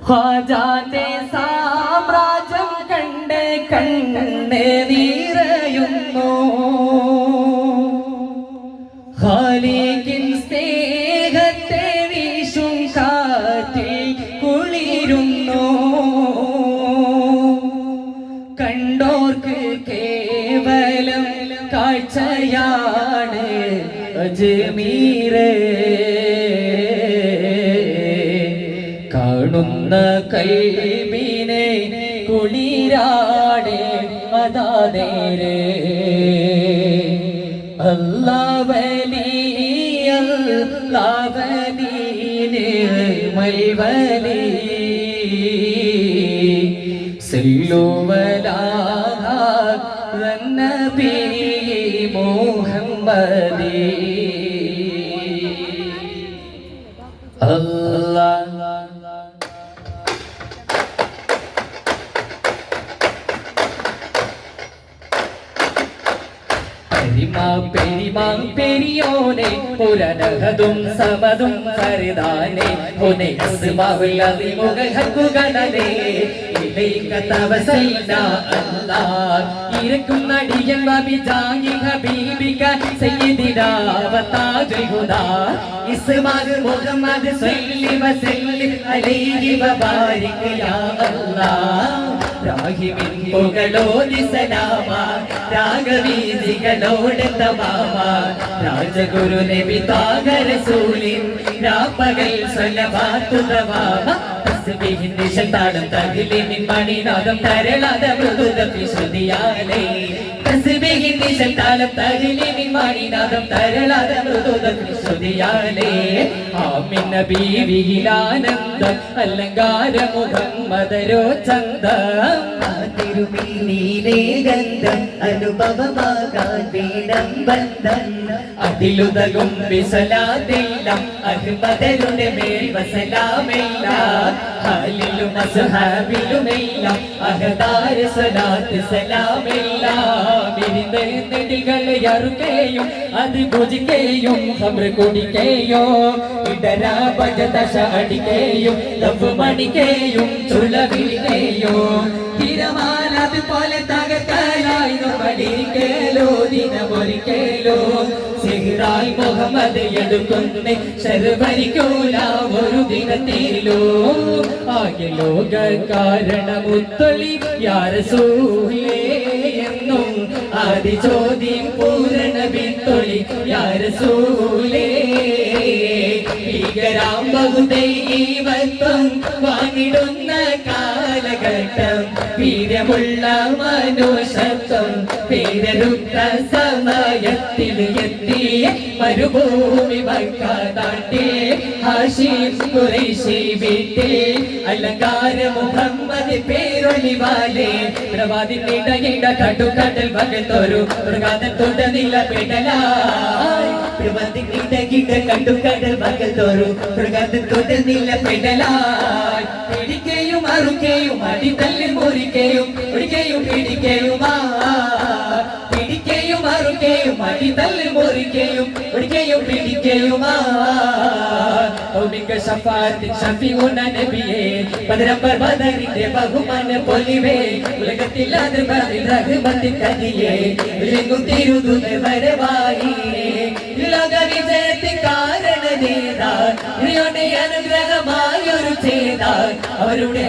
ഖ്വാജാന്റെ സാമ്രാജ്യം കണ്ട് കണ്ണ് നിറയുന്നു. ഖാലിഖിൻ സ്നേഹത്തെ വീശും കാറ്റിൽ കുളിരുന്നു. കണ്ടോർക്ക് കേവലം കാഴ്ചയാണ് അജ്മീര്. കാണുന്ന കൽബിനെ കുളിരാടെ അതാതേരെ. അല്ലാഹ് വലി മൽവലി സല്ലു അലാ നബി മുഹമ്മദി. അല്ലാഹ് പെരിയോനെ പുരനഹതും സമതും ഫർദാനെ ഹുനെ അസ്മാഉൽ അദീമുൽ ഹഖുഗനനെ ഇലൈക തവസൽനാ അല്ലാഹ്. ഇരക്കും നടിയൻ വബി ജാഹി ഹബീബിക സയ്യിദിനാ വതാജുൽ ഹുദാ ഇസ്മാഉൽ മുഹമ്മദ് സല്ലി വസല്ലി അലൈഹി വബാരിക് യാ അല്ലാഹ്. രാഹിമിൻ പുകളോതി സലാമ രാഗവീതികളോട് തമാമ രാജഗുരു നബി താഗ റസൂലിൻ രാപ്പകൽ സ്വലവാത്തു ദവാമ. തസ്ബീഹിൻ നിശതാളം തഹ്ലീലിൻ മണിനാദം തരളാത മൃദുത ശ്രുതിയാലേ. തസ്ബീഹിൻ നിശതാളം തഹ്ലീലിൻ മണിനാദം തരളാത മൃദുത ശ്രുതിയാലേ. ആമിൻ നബി വിഹിലാനന്ദം അലങ്കാര മുഹമ്മദരോ ചന്ദം. തിരുമീനിയിലെ ഗന്ധം അനുഭവമാകാൻ വീണം ബന്ധം. അതിലുതകും വിസലാതെല്ലാം അഹ്മദരുടെ മേൽ വസലാമെല്ലാം. ഹാലിലും അസ്ഹാബിലുമെല്ലാം അഹദാര സ്വലാത്ത് സലാമെല്ലാം. നെടികളെ അറുകയും അത് ഭുജിക്കുകയും ഹംറ് കുടിക്കുകയോ ഇടരാ ഭജദശ അടിക്കുകയും ലവ് മണിക്കുകയും ചുളവിളിക്കുകയോ തിരമാലത് പോലെ തകർക്കലായി പഠിക്കലോ ദിനമൊരിക്കലോ. സിഹ്റായി മുഹമ്മദ് എടുക്കുന്നേ ശർവരിക്കൂല ഒരു ദിനത്തിലോ. ആകെ ലോക കാരണമുത്തൊളി യാ റസൂലേ എന്നും ആദി ചോദ്യം പൂരണ വിത്തൊളി യാ റസൂലേ. ഭീകരാം ബഹുദൈവത്വം വാങ്ങിടുന്ന കാലഘട്ടം വീര്യമുള്ള മനുഷ്യത്വം പേരരുത്ത സമയത്തിൽ എത്തിയ മരുഭൂമി മക്ക നാട്ടിൽ ഹാഷിം ഖുറൈശി വീട്ടിൽ അലങ്കാര മുഹമ്മദ് പേരൊളിവാലേ. പ്രവാദിനിടയിട കടുകടൽ വകത്തൊരു മൃഗാതൻ തുടനില പെടലായി. പ്രവാദിനിടയിട കടുകടൽ വകത്തൊരു മൃഗാതൻ തുടനില പെടലായി. പിടിക്കുകയും അറുകയും അടിതല്ലി മുറിക്കുകയും ഒടിക്കുകയും പിടിക്കുകയുമാ. പിടിക്കുകയും അറുകയും അടിതല്ലി മുറിക്കുകയും ഒടിക്കുകയും പിടിക്കുകയുമാ. ബദറിന്റെ ബഹുമാന പൊലിവേ ഉലകത്തിൽ വരവായി. ലോക വിജയത്തിൻ കാരണനേതാ അനുഗ്രഹമായൊരു ചെയ്താൽ അവരുടെ